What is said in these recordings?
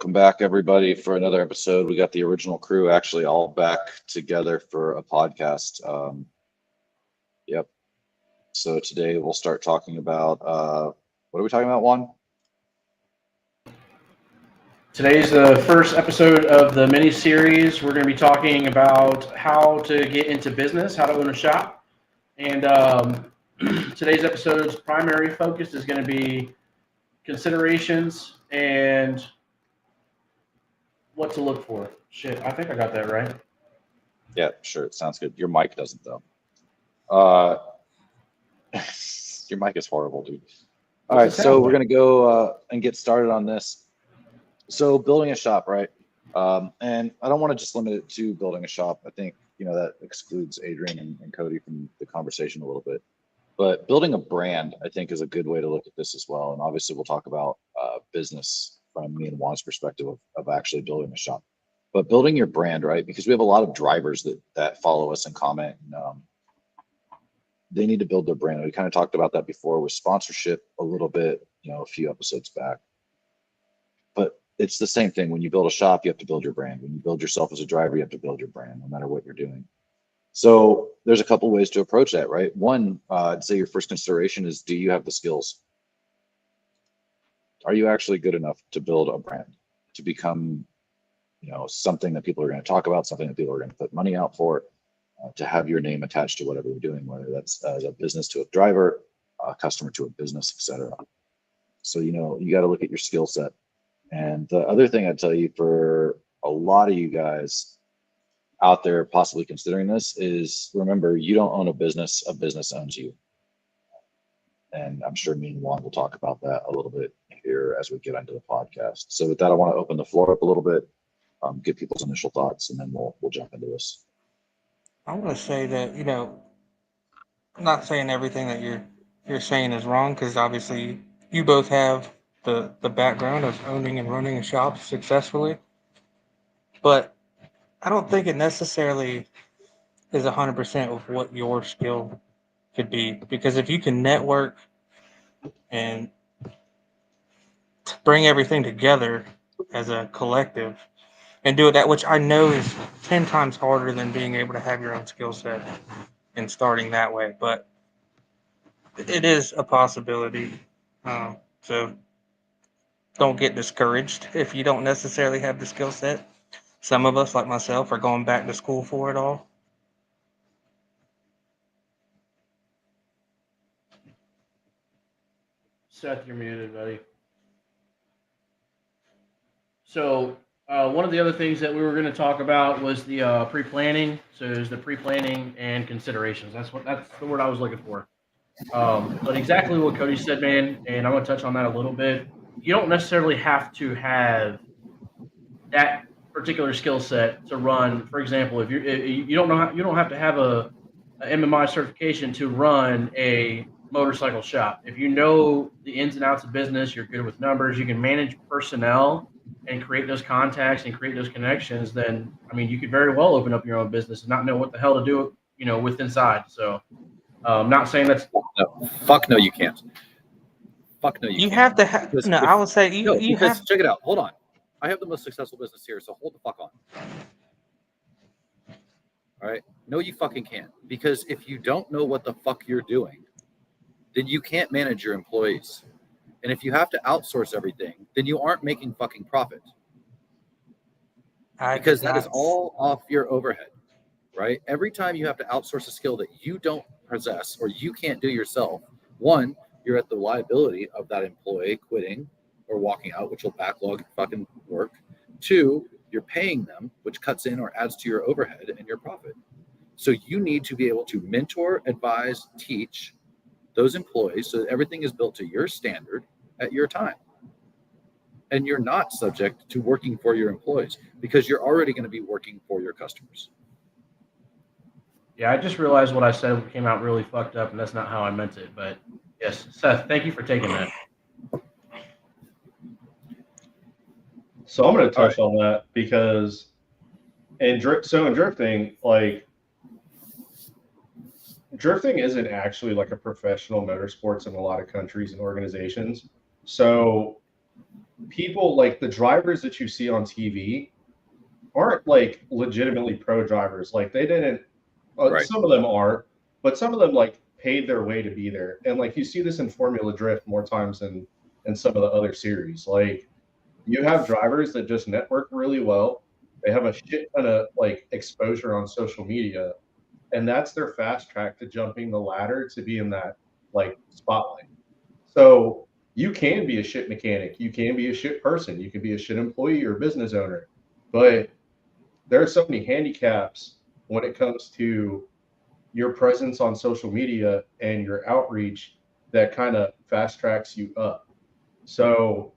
Welcome back, everybody, for another episode. We got the original crew actually all back together for a podcast. Yep. So today we'll start talking about, what are we talking about, Juan? Today's the first episode of the mini series. We're going to be talking about how to get into business, how to own a shop. And today's episode's primary focus is going to be considerations and what to look for. Shit, I think I got that right. Yeah, sure. It sounds good. Your mic doesn't, though. Your mic is horrible, dude. All right, so we're going to go and get started on this. So building a shop, right? And I don't want to just limit it to building a shop. I think, that excludes Adrian and Cody from the conversation a little bit. But building a brand, I think, is a good way to look at this as well. And obviously, we'll talk about business from me and Juan's perspective of actually building a shop. But building your brand, right? Because we have a lot of drivers that follow us and comment. And, they need to build their brand. We kind of talked about that before with sponsorship a little bit, a few episodes back. But it's the same thing. When you build a shop, you have to build your brand. When you build yourself as a driver, you have to build your brand, no matter what you're doing. So there's a couple ways to approach that, right? One, I'd say your first consideration is, do you have the skills? Are you actually good enough to build a brand, to become, something that people are going to talk about, something that people are going to put money out for, to have your name attached to whatever you're doing, whether that's a business to a driver, a customer to a business, etc. So, you got to look at your skill set. And the other thing I'd tell you, for a lot of you guys out there possibly considering this, is remember, you don't own a business owns you. And I'm sure me and Juan will talk about that a little bit here as we get into the podcast. So with that, I want to open the floor up a little bit, get people's initial thoughts, and then we'll jump into this. I want to say that, I'm not saying everything that you're saying is wrong, because obviously you both have the background of owning and running a shop successfully. But I don't think it necessarily is 100% of what your skill could be. Because if you can network and bring everything together as a collective and do it that, which I know is 10 times harder than being able to have your own skill set and starting that way. But it is a possibility. So don't get discouraged if you don't necessarily have the skill set. Some of us, like myself, are going back to school for it all. Seth, you're muted, buddy. So one of the other things that we were going to talk about was the pre-planning. So there's the pre-planning and considerations. That's the word I was looking for. But exactly what Cody said, man, and I'm going to touch on that a little bit. You don't necessarily have to have that particular skill set to run. For example, if you don't have to have a MMI certification to run a motorcycle shop. If you know the ins and outs of business, you're good with numbers, you can manage personnel and create those contacts and create those connections, then you could very well open up your own business and not know what the hell to do, with inside. So not saying that's fuck no, you can't. Fuck no, you have to have. No, I would say you have. Check it out. Hold on. I have the most successful business here, so hold the fuck on. All right? No, you fucking can't. Because if you don't know what the fuck you're doing, then you can't manage your employees. And if you have to outsource everything, then you aren't making fucking profit. Because that is all off your overhead, right? Every time you have to outsource a skill that you don't possess or you can't do yourself, one, you're at the liability of that employee quitting or walking out, which will backlog your fucking work. Two, you're paying them, which cuts in or adds to your overhead and your profit. So you need to be able to mentor, advise, teach those employees so that everything is built to your standard at your time. And you're not subject to working for your employees because you're already going to be working for your customers. Yeah, I just realized what I said came out really fucked up, and that's not how I meant it. But yes, Seth, thank you for taking that. So I'm going to touch on that because in drifting, drifting isn't actually like a professional motorsports in a lot of countries and organizations. So people like the drivers that you see on TV aren't like legitimately pro drivers. Like they didn't. Right. Some of them are, but some of them like paid their way to be there. And like you see this in Formula Drift more times than in some of the other series. Like you have drivers that just network really well. They have a shit ton of like exposure on social media, and that's their fast track to jumping the ladder to be in that like spotlight. So you can be a shit mechanic, you can be a shit person, you can be a shit employee or business owner, but there are so many handicaps when it comes to your presence on social media and your outreach that kind of fast tracks you up. So,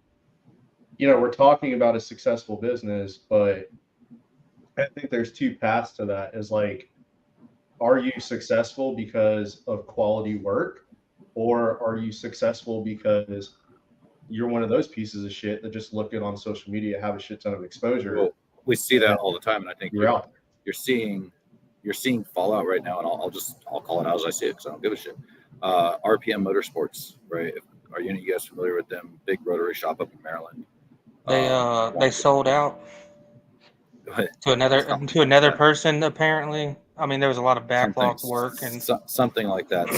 we're talking about a successful business, but I think there's two paths to that is like, are you successful because of quality work, or are you successful because you're one of those pieces of shit that just look good on social media, have a shit ton of exposure? Well, we see that all the time, and I think You're out there. you're seeing fallout right now, and I'll call it out as I see it because I don't give a shit. RPM Motorsports, right? Are any of you guys familiar with them? Big rotary shop up in Maryland. They sold out to another person apparently. I mean, there was a lot of backlog work and something like that.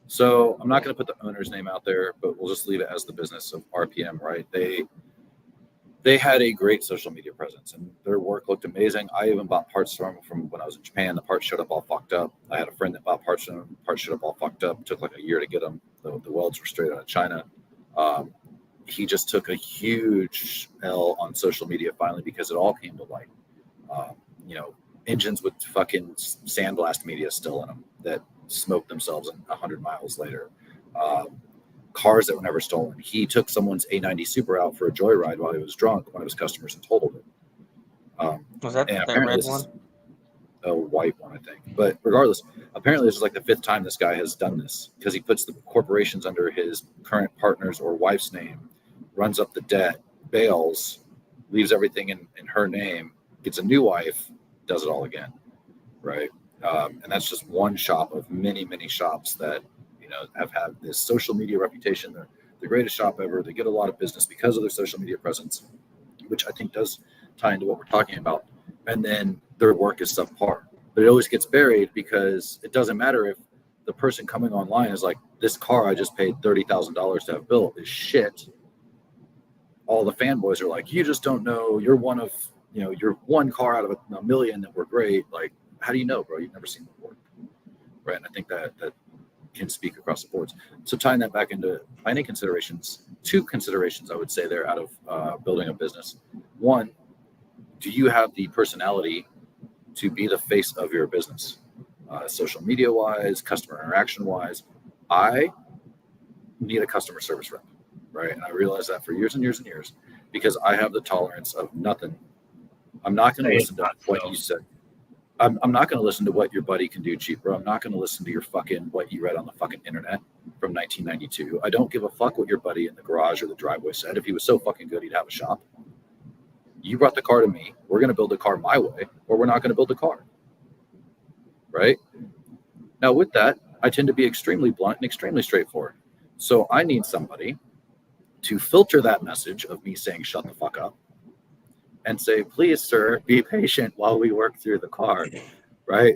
So I'm not going to put the owner's name out there, but we'll just leave it as the business of RPM, right? They had a great social media presence, and their work looked amazing. I even bought parts from when I was in Japan. The parts showed up all fucked up. I had a friend that bought parts from them. Parts showed up all fucked up. It took like a year to get them. The welds were straight out of China. He just took a huge L on social media finally because it all came to light. Engines with fucking sandblast media still in them that smoked themselves 100 miles later. Cars that were never stolen. He took someone's A90 Super out for a joyride while he was drunk, one of his customers, and totaled it. was that red one? A white one, I think. But regardless, apparently this is like the 5th time this guy has done this because he puts the corporations under his current partner's or wife's name, runs up the debt, bails, leaves everything in her name, gets a new wife, does it all again, right? And that's just one shop of many, many shops that have had this social media reputation. They're the greatest shop ever. They get a lot of business because of their social media presence, which I think does tie into what we're talking about. And then their work is subpar, but it always gets buried because it doesn't matter if the person coming online is like, this car I just paid $30,000 to have built is shit. All the fanboys are like, you just don't know. You're one of, you're one car out of a million that were great. Like, how do you know, bro? You've never seen them work, right? And I think that can speak across the boards. So tying that back into planning considerations, 2 considerations I would say there out of building a business. One, do you have the personality to be the face of your business? Social media wise, customer interaction wise, I need a customer service rep, right? And I realized that for years and years and years because I have the tolerance of nothing. I'm not going to listen to what you said. I'm not going to listen to what your buddy can do cheap, bro. I'm not going to listen to your what you read on the fucking internet from 1992. I don't give a fuck what your buddy in the garage or the driveway said. If he was so fucking good, he'd have a shop. You brought the car to me. We're going to build the car my way, or we're not going to build the car. Right? Now, with that, I tend to be extremely blunt and extremely straightforward. So I need somebody to filter that message of me saying, shut the fuck up, and say, please, sir, be patient while we work through the car, right?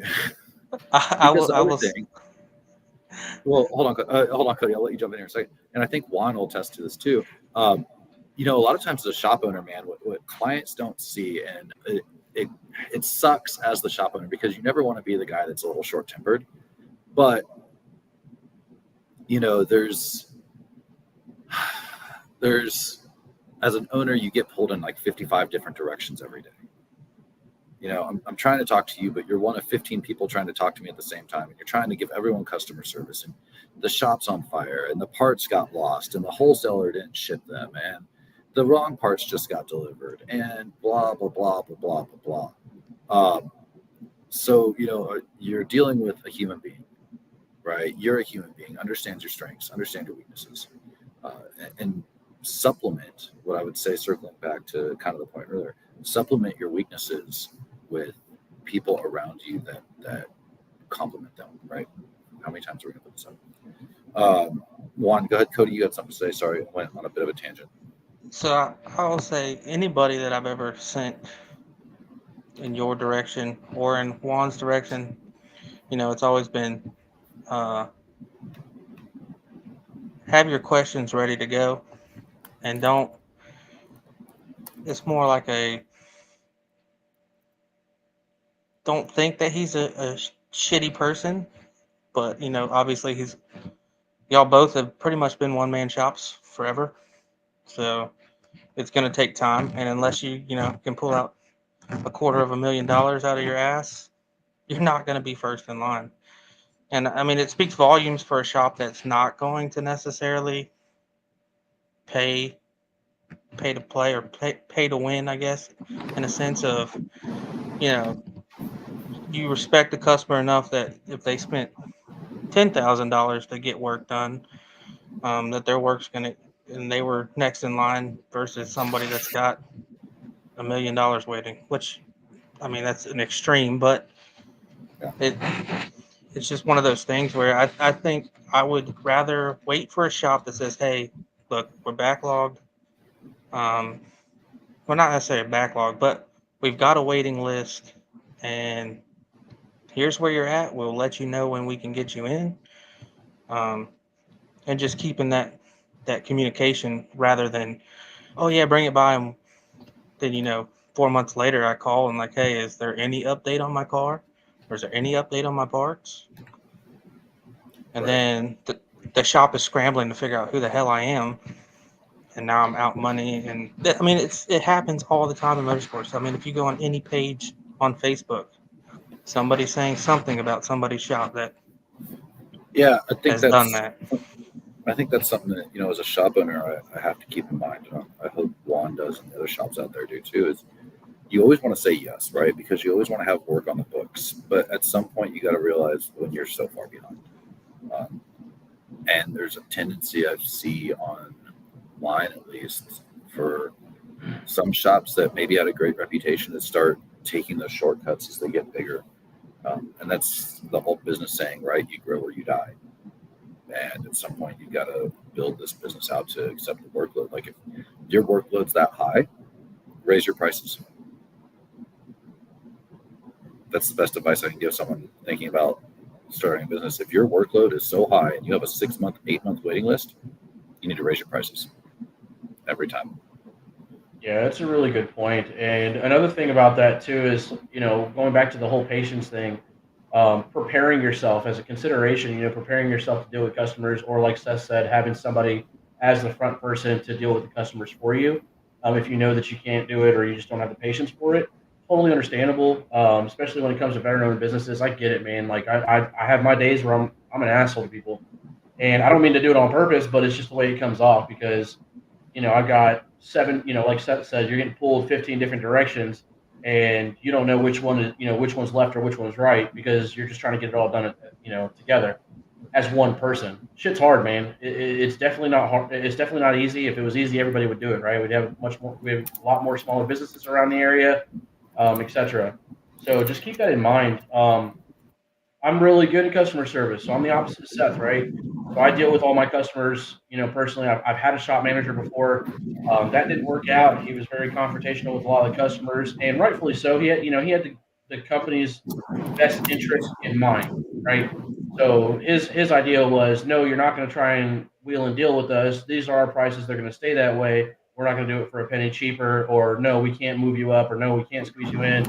I will. Well, hold on, Cody. I'll let you jump in here in a second. And I think Juan will attest to this too. A lot of times as a shop owner, man, what clients don't see, and it sucks as the shop owner because you never want to be the guy that's a little short-tempered. But, there's as an owner, you get pulled in like 55 different directions every day. I'm trying to talk to you, but you're one of 15 people trying to talk to me at the same time. And you're trying to give everyone customer service, and the shop's on fire, and the parts got lost, and the wholesaler didn't ship them, and the wrong parts just got delivered, and blah, blah, blah, blah, blah, blah, blah. So, you're dealing with a human being, right? You're a human being, understands your strengths, understands your weaknesses, and supplement what I would say, circling back to kind of the point earlier, supplement your weaknesses with people around you that complement them, right? How many times are we going to put this up? Juan, go ahead. Cody, you got something to say? Sorry, I went on a bit of a tangent. So I will say anybody that I've ever sent in your direction or in Juan's direction, it's always been have your questions ready to go, and don't. It's more like don't think that he's a shitty person, but obviously y'all both have pretty much been one man shops forever, so it's going to take time, and unless you can pull out $250,000 out of your ass, you're not going to be first in line. And I mean, it speaks volumes for a shop that's not going to necessarily pay to play or pay to win, I guess, in a sense of, you respect the customer enough that if they spent $10,000 to get work done, that their work's gonna, and they were next in line versus somebody that's got $1 million waiting. Which, I mean, that's an extreme, but Yeah. it's just one of those things where I think I would rather wait for a shop that says, hey, look, we're backlogged. Well, not necessarily a backlog, but we've got a waiting list, and here's where you're at. We'll let you know when we can get you in, and just keeping that communication rather than, oh yeah, bring it by, and then 4 months later I call and like, hey, is there any update on my car, or is there any update on my parts? And Right. then the shop is scrambling to figure out who the hell I am, and now I'm out money. And I mean, it happens all the time in motorsports. I mean, if you go on any page on Facebook, somebody's saying something about somebody's shop that Yeah, I think has done that's that. I think that's something that, as a shop owner, I have to keep in mind. I hope Juan does and the other shops out there do too, is you always want to say yes, right? Because you always want to have work on the books. But at some point, you got to realize when you're so far behind. And there's a tendency I see online, at least, for some shops that maybe had a great reputation to start taking those shortcuts as they get bigger. And that's the whole business saying, right? You grow or you die. And at some point, you got to build this business out to accept the workload. Like if your workload's that high, raise your prices. That's the best advice I can give someone thinking about starting a business. If your workload is so high and you have a 6-month, 8-month waiting list, you need to raise your prices every time. Yeah, that's a really good point. And another thing about that too is, going back to the whole patience thing, preparing yourself as a consideration, preparing yourself to deal with customers, or like Seth said, having somebody as the front person to deal with the customers for you. If you know that you can't do it or you just don't have the patience for it, totally understandable. Especially when it comes to veteran-owned businesses, I get it, man. Like I have my days where I'm an asshole to people, and I don't mean to do it on purpose, but it's just the way it comes off because I got 7, like Seth said, you're getting pulled 15 different directions and you don't know which one is, which one's left or which one's right because you're just trying to get it all done, together as one person. Shit's hard, man. It's definitely not hard. It's definitely not easy. If it was easy, everybody would do it, right? We have a lot more smaller businesses around the area, etc. So just keep that in mind. I'm really good at customer service, so I'm the opposite of Seth, right? So I deal with all my customers, personally. I've had a shop manager before. That didn't work out. He was very confrontational with a lot of the customers, and rightfully so. He had the company's best interest in mind, right? So his idea was, no, you're not going to try and wheel and deal with us. These are our prices. They're going to stay that way. We're not going to do it for a penny cheaper, or no, we can't move you up, or no, we can't squeeze you in.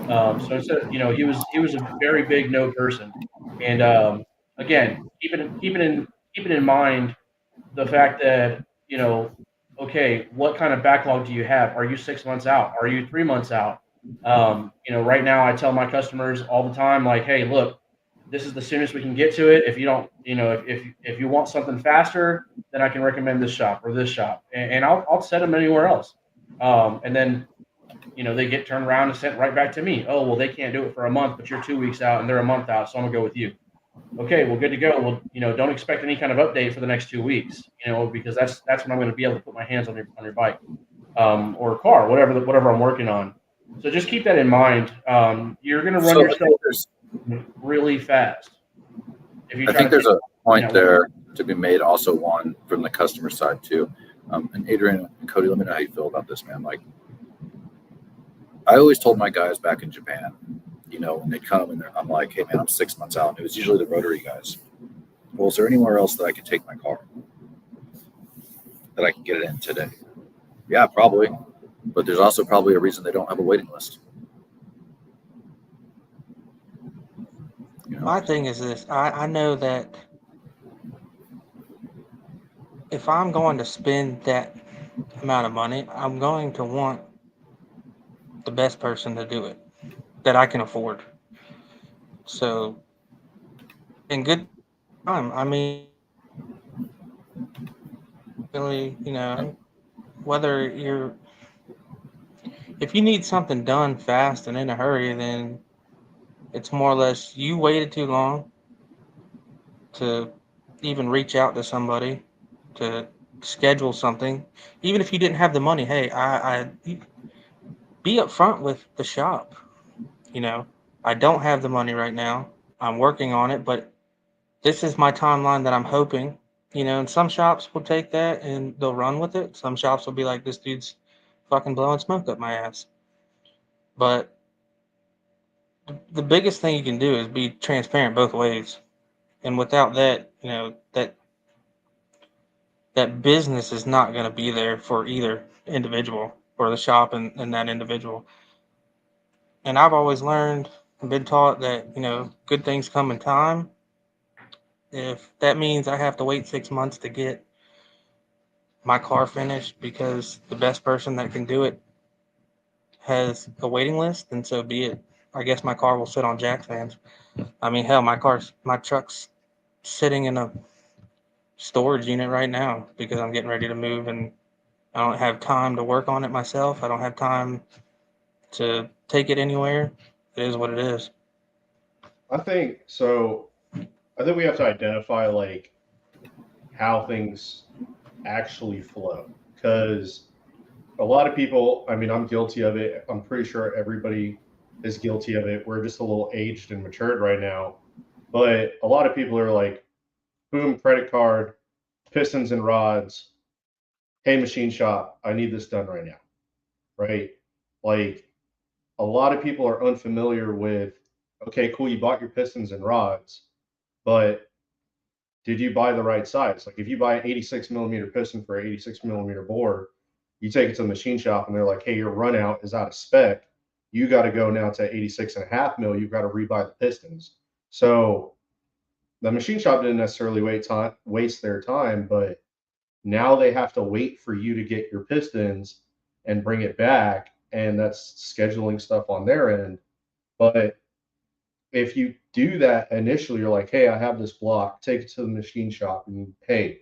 So instead, he was a very big no person, and again, keeping in mind the fact that okay, what kind of backlog do you have? Are you 6 months out? Are you 3 months out? Right now, I tell my customers all the time, like, hey, look, this is the soonest we can get to it. If you don't, if you want something faster, then I can recommend this shop or this shop, and I'll set them anywhere else, and then they get turned around and sent right back to me. Oh, well, they can't do it for a month, but you're 2 weeks out and they're a month out, so I'm gonna go with you. Okay, well, good to go. Well, don't expect any kind of update for the next 2 weeks, because that's when I'm going to be able to put my hands on your bike, or car, whatever I'm working on. So just keep that in mind. You're going to run yourself really fast. If you I think there's a point there to be made also, one from the customer side too. And Adrian and Cody, let me know how you feel about this, man. Like, I always told my guys back in Japan, you know, when they come and I'm like, hey, man, I'm 6 months out. And it was usually the rotary guys. Well, is there anywhere else that I can take my car that I can get it in today? Yeah, probably. But there's also probably a reason they don't have a waiting list. You know? My thing is this. I know that if I'm going to spend that amount of money, I'm going to want the best person to do it that I can afford. So, in good time, I mean, really, you know, whether if you need something done fast and in a hurry, then it's more or less you waited too long to even reach out to somebody to schedule something. Even if you didn't have the money, hey, be upfront with the shop. You know, I don't have the money right now. I'm working on it, but this is my timeline that I'm hoping. You know, and some shops will take that and they'll run with it. Some shops will be like, this dude's fucking blowing smoke up my ass. But the biggest thing you can do is be transparent both ways. And without that, you know, that business is not going to be there for either individual or the shop and that individual. And I've always learned and been taught that, you know, good things come in time. If that means I have to wait 6 months to get my car finished because the best person that can do it has a waiting list, then so be it. I guess my car will sit on jack stands. I mean, hell, my truck's sitting in a storage unit right now because I'm getting ready to move and I don't have time to work on it myself. I don't have time to take it anywhere. It is what it is. I think so. I think we have to identify like how things actually flow because a lot of people, I mean, I'm guilty of it. I'm pretty sure everybody is guilty of it. We're just a little aged and matured right now. But a lot of people are like, boom, credit card, pistons and rods. Hey, machine shop, I need this done right now. Right? Like, a lot of people are unfamiliar with, okay, cool, you bought your pistons and rods, but did you buy the right size? Like, if you buy an 86 millimeter piston for an 86 millimeter bore, you take it to the machine shop and they're like, hey, your run out is out of spec. You got to go now to 86 and a half mil. You've got to rebuy the pistons. So the machine shop didn't necessarily waste their time, but now they have to wait for you to get your pistons and bring it back. And that's scheduling stuff on their end. But if you do that initially, you're like, hey, I have this block, take it to the machine shop and hey,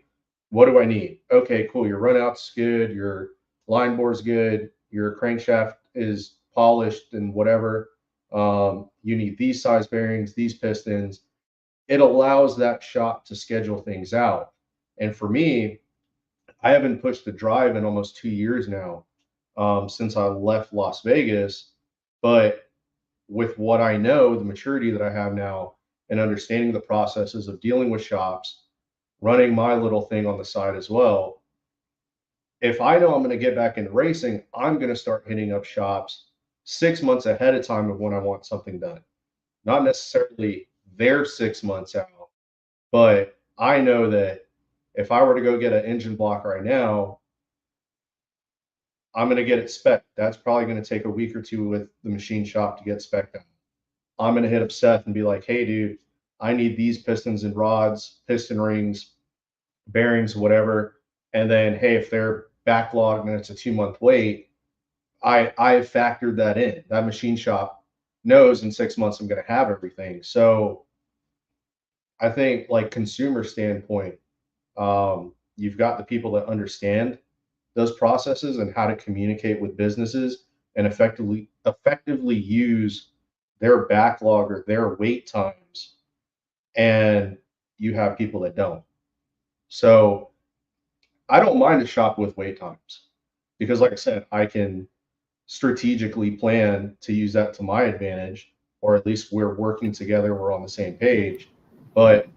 what do I need? Okay, cool. Your runout's good, your line bore's good, your crankshaft is polished and whatever. You need these size bearings, these pistons. It allows that shop to schedule things out. And for me, I haven't pushed the drive in almost 2 years now, since I left Las Vegas. But with what I know, the maturity that I have now, and understanding the processes of dealing with shops, running my little thing on the side as well. If I know I'm going to get back into racing, I'm going to start hitting up shops 6 months ahead of time of when I want something done. Not necessarily they're 6 months out, but I know that if I were to go get an engine block right now, I'm going to get it spec. That's probably going to take a week or two with the machine shop to get spec done. I'm going to hit up Seth and be like, hey, dude, I need these pistons and rods, piston rings, bearings, whatever. And then, hey, if they're backlogged and it's a 2 month wait, I have factored that in. That machine shop knows in 6 months I'm going to have everything. So I think, like, consumer standpoint, you've got the people that understand those processes and how to communicate with businesses and effectively use their backlog or their wait times, and you have people that don't. So I don't mind a shop with wait times because, like I said, I can strategically plan to use that to my advantage, or at least we're working together, we're on the same page. But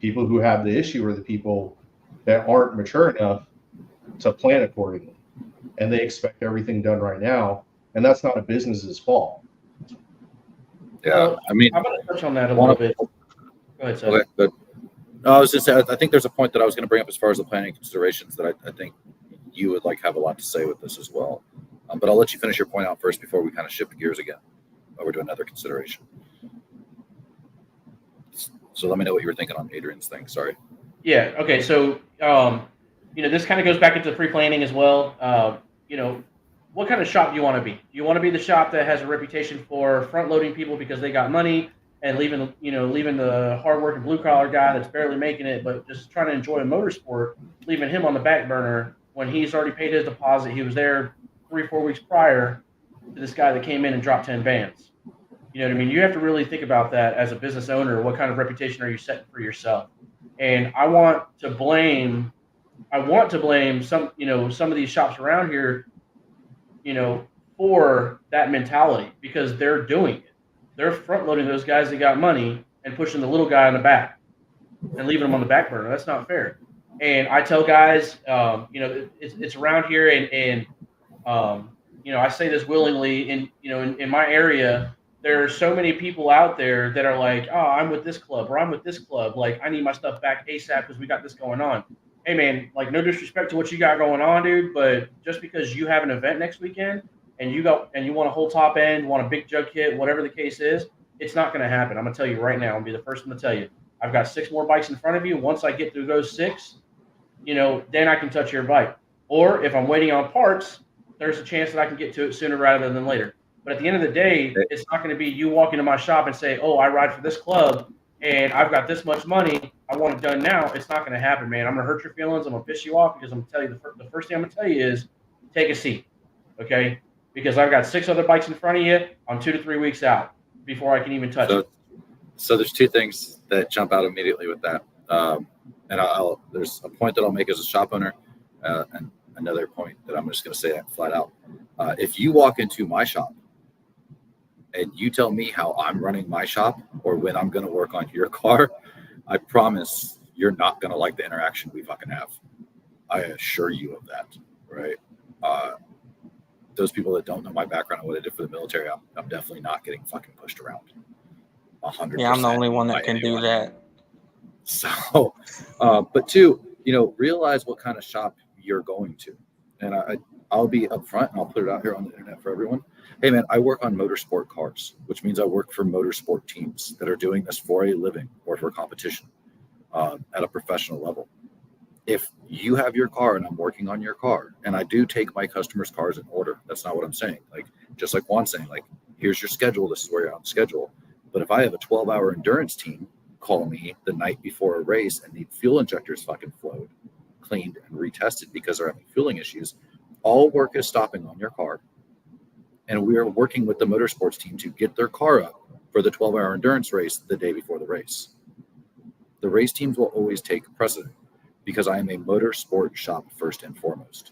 people who have the issue are the people that aren't mature enough to plan accordingly, and they expect everything done right now, and that's not a business's fault. Yeah, Well, I mean, I'm going to touch on that a one little of- bit. Go ahead, Seth. okay, good. No, I was just saying, I think there's a point that I was going to bring up as far as the planning considerations that I think you would like have a lot to say with this as well. But I'll let you finish your point out first before we kind of shift gears again. We're doing another consideration. So let me know what you were thinking on Adrian's thing. Sorry. Yeah. Okay. So, this kind of goes back into pre-planning as well. What kind of shop do you want to be? Do you want to be the shop that has a reputation for front-loading people because they got money and leaving the hard-working blue-collar guy that's barely making it, but just trying to enjoy a motorsport, leaving him on the back burner when he's already paid his deposit? He was there 3-4 weeks prior to this guy that came in and dropped 10 bands. You know what I mean? You have to really think about that as a business owner. What kind of reputation are you setting for yourself? And I want to blame some of these shops around here, for that mentality, because they're doing it. They're front loading those guys that got money and pushing the little guy in the back and leaving them on the back burner. That's not fair. And I tell guys, it's around here, and I say this willingly. In my area, there are so many people out there that are like, oh, I'm with this club or I'm with this club. Like, I need my stuff back ASAP because we got this going on. Hey, man, like, no disrespect to what you got going on, dude, but just because you have an event next weekend and you want a whole top end, you want a big jug kit, whatever the case is, it's not going to happen. I'm going to tell you right now. I'm going to be the first one to tell you. I've got 6 more bikes in front of you. Once I get through those 6, then I can touch your bike. Or if I'm waiting on parts, there's a chance that I can get to it sooner rather than later. But at the end of the day, it's not going to be you walk into my shop and say, oh, I ride for this club and I've got this much money. I want it done now. It's not going to happen, man. I'm going to hurt your feelings. I'm going to piss you off because I'm going to tell you the first thing I'm going to tell you is take a seat, okay? Because I've got 6 other bikes in front of you. I'm 2 to 3 weeks out before I can even touch it. So there's 2 things that jump out immediately with that. And there's a point that I'll make as a shop owner, and another point that I'm just going to say that flat out. If you walk into my shop and you tell me how I'm running my shop or when I'm going to work on your car, I promise you're not going to like the interaction we fucking have. I assure you of that, right? Those people that don't know my background and what I did for the military, I'm definitely not getting fucking pushed around. 100%. Yeah, I'm the only one that can do that. So, but 2, realize what kind of shop you're going to. And I'll be upfront and I'll put it out here on the internet for everyone. Hey man, I work on motorsport cars, which means I work for motorsport teams that are doing this for a living or for competition at a professional level. If you have your car and I'm working on your car, and I do take my customers' cars in order, that's not what I'm saying. Like, just like Juan's saying, like, here's your schedule, this is where you're on schedule. But if I have a 12-hour endurance team call me the night before a race and need fuel injectors fucking flowed, cleaned, and retested because they're having fueling issues, all work is stopping on your car. And we are working with the motorsports team to get their car up for the 12-hour endurance race the day before the race. The race teams will always take precedent because I am a motorsport shop first and foremost,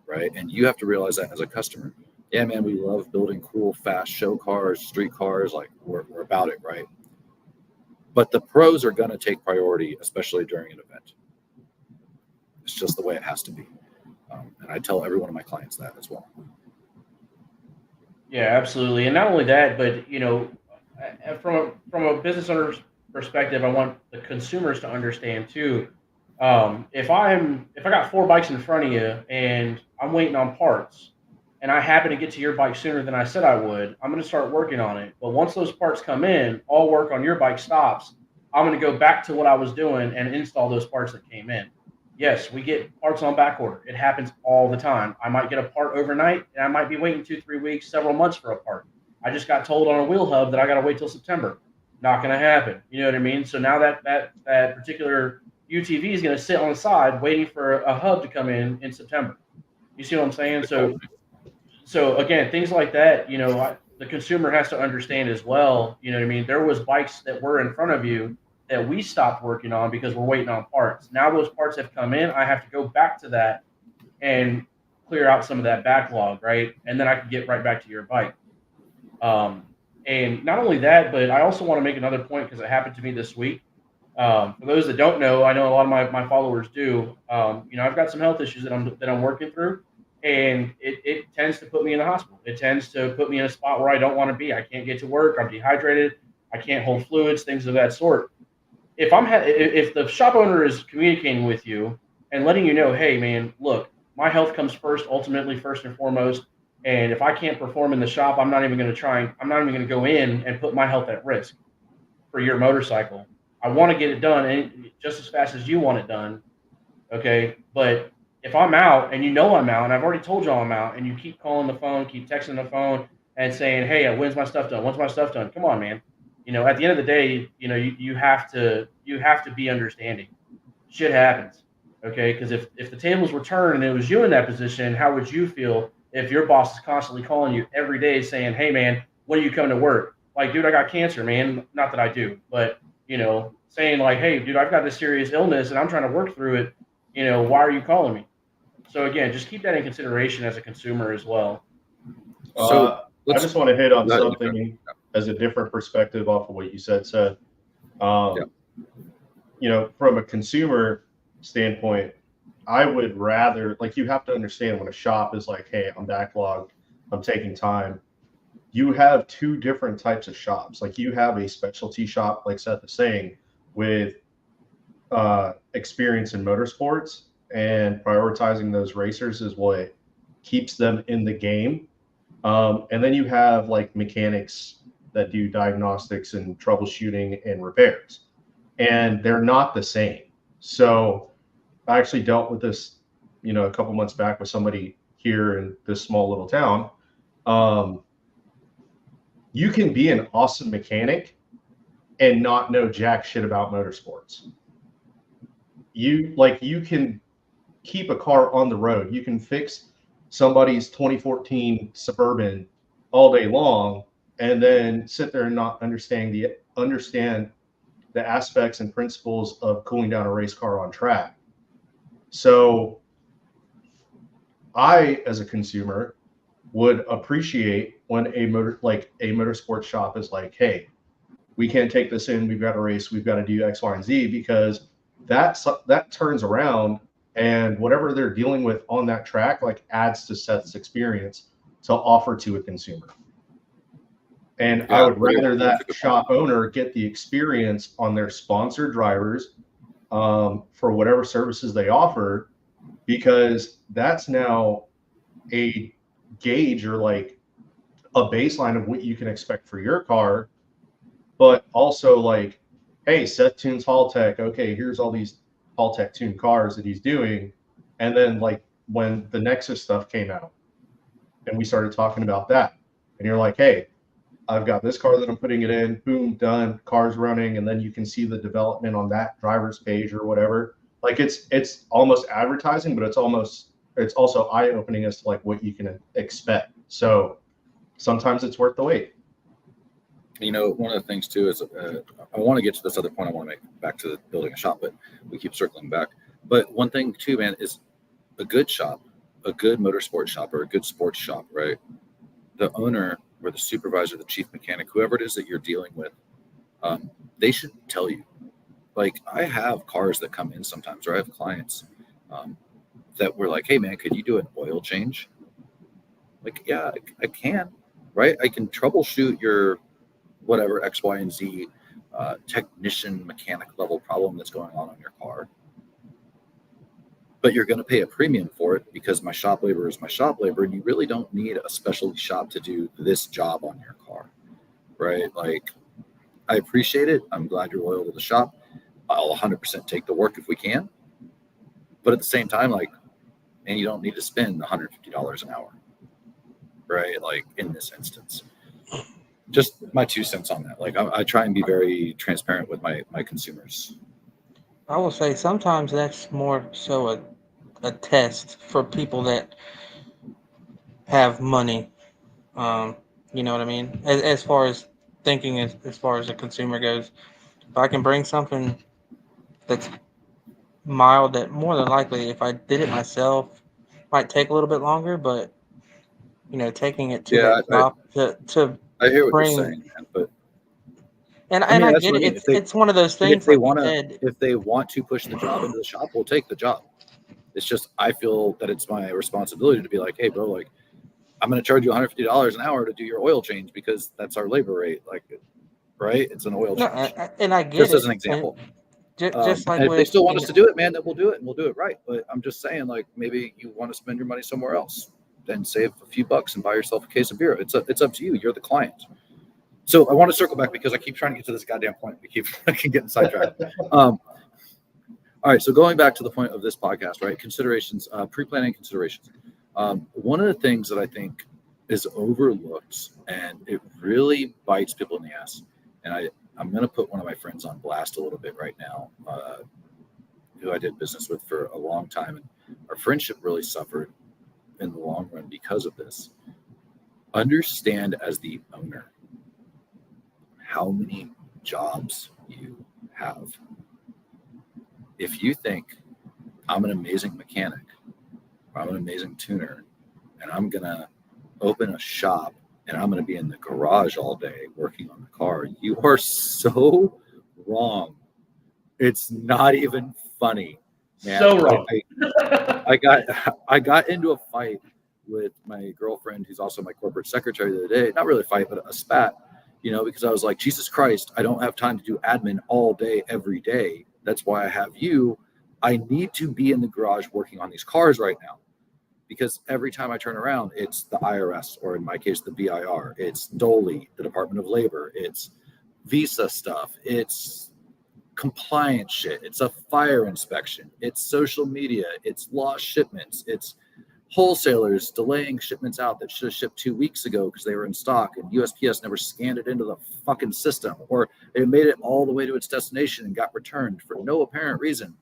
right? And you have to realize that as a customer. Yeah, man, we love building cool, fast show cars, street cars, like we're about it, right? But the pros are going to take priority, especially during an event. It's just the way it has to be. And I tell every one of my clients that as well. Yeah, absolutely. And not only that, but from a business owner's perspective, I want the consumers to understand too. If I got 4 bikes in front of you and I'm waiting on parts, and I happen to get to your bike sooner than I said I would, I'm going to start working on it. But once those parts come in, all work on your bike stops. I'm going to go back to what I was doing and install those parts that came in. Yes, we get parts on back order. It happens all the time. I might get a part overnight, and I might be waiting 2-3 weeks, several months for a part. I just got told on a wheel hub that I got to wait till September. Not going to happen. You know what I mean? So now that particular UTV is going to sit on the side waiting for a hub to come in September. You see what I'm saying? So again, things like that, the consumer has to understand as well. You know what I mean? There was bikes that were in front of you that we stopped working on because we're waiting on parts. Now those parts have come in. I have to go back to that and clear out some of that backlog, right? And then I can get right back to your bike. And not only that, but I also want to make another point because it happened to me this week. For those that don't know, I know a lot of my followers do. I've got some health issues that I'm working through, and it tends to put me in the hospital. It tends to put me in a spot where I don't want to be. I can't get to work. I'm dehydrated. I can't hold fluids, things of that sort. If the shop owner is communicating with you and letting you know, hey man, look, my health comes first, ultimately first and foremost. And if I can't perform in the shop, I'm not even going to try. I'm not even going to go in and put my health at risk for your motorcycle. I want to get it done and just as fast as you want it done. Okay. But if I'm out and you know I'm out and I've already told you I'm out and you keep calling the phone, keep texting the phone and saying, hey, when's my stuff done? When's my stuff done? Come on, man. At the end of the day, you have to be understanding. Shit happens. Okay. Because if the tables were turned and it was you in that position, how would you feel if your boss is constantly calling you every day saying, hey man, when are you coming to work? Like, dude, I got cancer, man. Not that I do, but saying like, hey, dude, I've got this serious illness and I'm trying to work through it. Why are you calling me? So again, just keep that in consideration as a consumer as well. So I let's just want to hit on go ahead. something as a different perspective off of what you said. From a consumer standpoint, I would rather, like, you have to understand when a shop is like, hey, I'm backlogged, I'm taking time. You have two different types of shops. Like, you have a specialty shop, like Seth is saying, with experience in motorsports, and prioritizing those racers is what keeps them in the game. And then you have like mechanics that do diagnostics and troubleshooting and repairs, and they're not the same. So I actually dealt with this, a couple months back with somebody here in this small little town. You can be an awesome mechanic and not know jack shit about motorsports. You can keep a car on the road. You can fix somebody's 2014 Suburban all day long, and then sit there and not understand the aspects and principles of cooling down a race car on track. So I, as a consumer, would appreciate when a motorsports shop is like, hey, we can't take this in. We've got a race. We've got to do X, Y, and Z, because that turns around, and whatever they're dealing with on that track, like, adds to Seth's experience to offer to a consumer. And I would rather that shop owner get the experience on their sponsored drivers for whatever services they offer, because that's now a gauge, or like a baseline of what you can expect for your car. But also, like, hey, Seth tunes Haltech. Okay, here's all these Haltech tuned cars that he's doing. And then, like, when the Nexus stuff came out and we started talking about that, and you're like, hey, I've got this car that I'm putting it in, boom, done, car's running, and then you can see the development on that driver's page or whatever. Like, it's almost advertising, but it's also eye-opening as to like what you can expect. So sometimes it's worth the wait. One of the things too is I want to get to this other point I want to make back to building a shop, but we keep circling back. But one thing too, man, is a good shop, a good motorsports shop, or a good sports shop, right? The owner or the supervisor, the chief mechanic, whoever it is that you're dealing with, they should tell you. Like, I have cars that come in sometimes, or I have clients that were like, hey man, could you do an oil change? Like, yeah, I can, right? I can troubleshoot your whatever X, Y, and Z technician mechanic level problem that's going on your car. But you're going to pay a premium for it because my shop labor is my shop labor, and you really don't need a specialty shop to do this job on your car, right? Like, I appreciate it. I'm glad you're loyal to the shop. I'll 100% take the work if we can. But at the same time, like, man, you don't need to spend $150 an hour, right? Like, in this instance. Just my 2 cents on that. Like, I try and be very transparent with my consumers. I will say sometimes that's more so a test for people that have money. You know what I mean? As far as thinking, as far as the consumer goes, if I can bring something that's mild, that more than likely, if I did it myself, might take a little bit longer, but taking it to that shop to I hear what bring you're saying, man, but And I mean, I that's get what I it. mean. It's one of those And things, like you said. if they want to push the job into the shop, we'll take the job. It's just I feel that it's my responsibility to be like, hey, bro, like I'm going to charge you $150 an hour to do your oil change because that's our labor rate. Like, right? It's an oil No, change. and I get Just as it. an example. Just like And if they with, still want us to do it, man, then we'll do it and we'll do it right. But I'm just saying, like, maybe you want to spend your money somewhere else, then save a few bucks and buy yourself a case of beer. It's up to you. You're the client. So I want to circle back because I keep trying to get to this goddamn point. We keep getting sidetracked. All right. So going back to the point of this podcast, right? Considerations, pre-planning considerations. One of the things that I think is overlooked and it really bites people in the ass. And I'm going to put one of my friends on blast a little bit right now, who I did business with for a long time. And our friendship really suffered in the long run because of this. Understand as the owner how many jobs you have. If you think I'm an amazing mechanic, or I'm an amazing tuner, and I'm going to open a shop and I'm going to be in the garage all day working on the car, you are so wrong. It's not even funny, man. So wrong. I got into a fight with my girlfriend, who's also my corporate secretary, the other day. Not really a fight, but a spat, because I was like, Jesus Christ, I don't have time to do admin all day, every day. That's why I have you. I need to be in the garage working on these cars right now. Because every time I turn around, it's the IRS, or in my case, the BIR. It's DOLE, the Department of Labor. It's visa stuff. It's compliance shit. It's a fire inspection. It's social media. It's lost shipments. It's wholesalers delaying shipments out that should have shipped 2 weeks ago because they were in stock and USPS never scanned it into the fucking system, or they made it all the way to its destination and got returned for no apparent reason.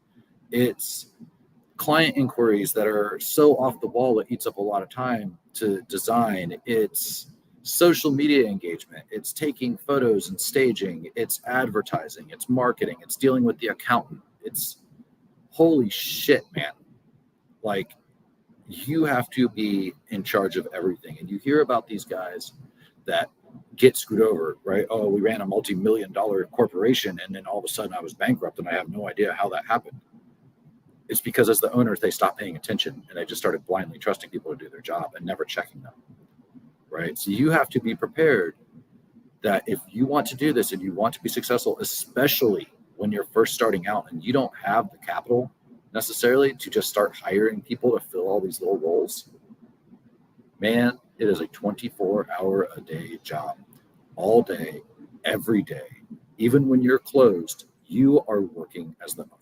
It's client inquiries that are so off the wall it eats up a lot of time to design. It's social media engagement. It's taking photos and staging. It's advertising. It's marketing. It's dealing with the accountant. It's holy shit, man. Like, you have to be in charge of everything. And you hear about these guys that get screwed over, right? Oh, we ran a multi-million-dollar corporation and then all of a sudden I was bankrupt and I have no idea how that happened. It's because as the owners, they stopped paying attention and they just started blindly trusting people to do their job and never checking them, right? So you have to be prepared that if you want to do this and you want to be successful, especially when you're first starting out and you don't have the capital necessarily to just start hiring people to fill all these little roles, man, it is a 24-hour-a-day job, all day, every day. Even when you're closed, you are working as the owner.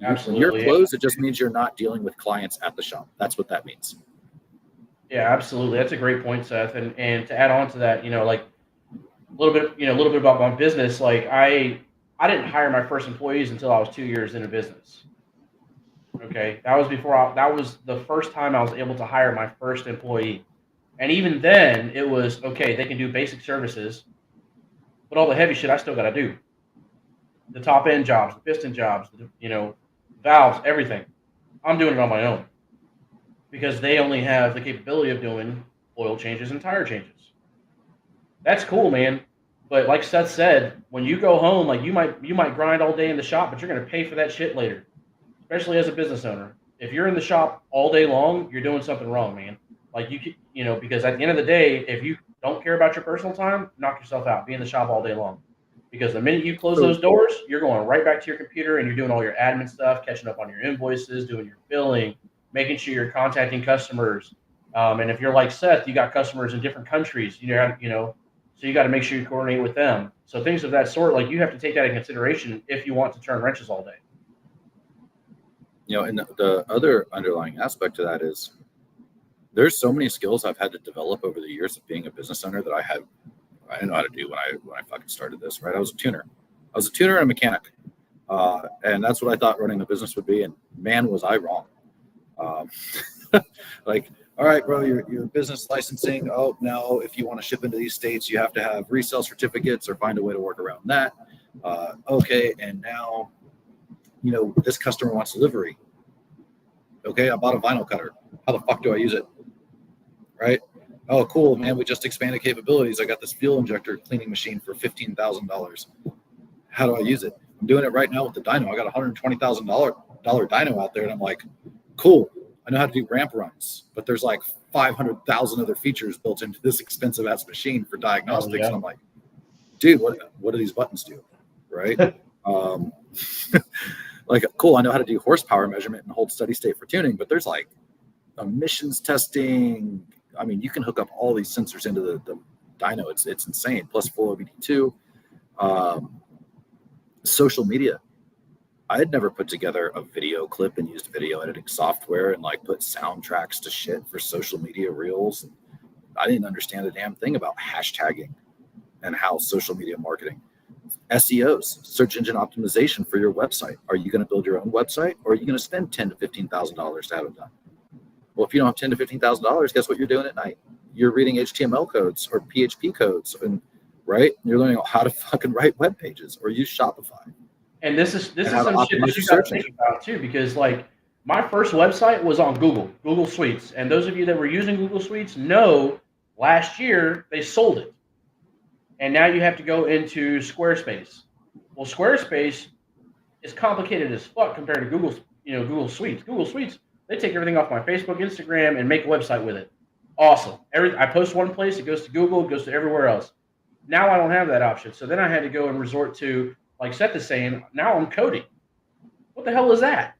Absolutely. When you're closed, it just means you're not dealing with clients at the shop. That's what that means. Yeah, absolutely. That's a great point, Seth. And to add on to that, like a little bit about my business. Like I didn't hire my first employees until I was 2 years into business. Okay, that was the first time I was able to hire my first employee. And even then, it was okay. They can do basic services, but all the heavy shit I still got to do. The top end jobs, the piston jobs, valves, everything. I'm doing it on my own because they only have the capability of doing oil changes and tire changes. That's cool, man. But like Seth said, when you go home, like you might grind all day in the shop, but you're going to pay for that shit later. Especially as a business owner. If you're in the shop all day long, you're doing something wrong, man. Like because at the end of the day, if you don't care about your personal time, knock yourself out. Be in the shop all day long. Because the minute you close those doors, you're going right back to your computer and you're doing all your admin stuff, catching up on your invoices, doing your billing, making sure you're contacting customers. And if you're like Seth, you got customers in different countries, so you got to make sure you coordinate with them. So things of that sort, like you have to take that in consideration if you want to turn wrenches all day. And the other underlying aspect to that is there's so many skills I've had to develop over the years of being a business owner that I didn't know how to do when I fucking started this, right? I was a tuner and a mechanic. And that's what I thought running a business would be. And man, was I wrong. Like, all right, bro, your business licensing. Oh, no, if you want to ship into these states, you have to have resale certificates or find a way to work around that. Okay. And now, this customer wants delivery. Okay, I bought a vinyl cutter. How the fuck do I use it? Right? Oh, cool, man. We just expanded capabilities. I got this fuel injector cleaning machine for $15,000. How do I use it? I'm doing it right now with the dyno. I got a $120,000 dyno out there, and I'm like, cool. I know how to do ramp runs, but there's like 500,000 other features built into this expensive ass machine for diagnostics. yeah. And I'm like, dude, what do these buttons do? Right? Like, cool. I know how to do horsepower measurement and hold steady state for tuning, but there's like emissions testing. I mean, you can hook up all these sensors into the dyno. It's insane. Plus full OBD2. Social media. I had never put together a video clip and used video editing software and like put soundtracks to shit for social media reels. And I didn't understand a damn thing about hashtagging and how social media marketing. SEOs, search engine optimization for your website. Are you going to build your own website, or are you going to spend $10,000 to $15,000 to have it done? Well, if you don't have $10,000 to $15,000, guess what you're doing at night? You're reading HTML codes or PHP codes, and right, you're learning how to fucking write web pages or use Shopify. And this is how some to shit optimize that you your got to search think engine. about too, because like my first website was on Google Suites, and those of you that were using Google Suites know last year they sold it, and now you have to go into Squarespace. Well, Squarespace is complicated as fuck compared to Google Suites. Google Suites, they take everything off my Facebook, Instagram, and make a website with it. Awesome. I post one place, it goes to Google, it goes to everywhere else. Now I don't have that option, so then I had to go and resort to, like Seth is saying, now I'm coding. What the hell is that?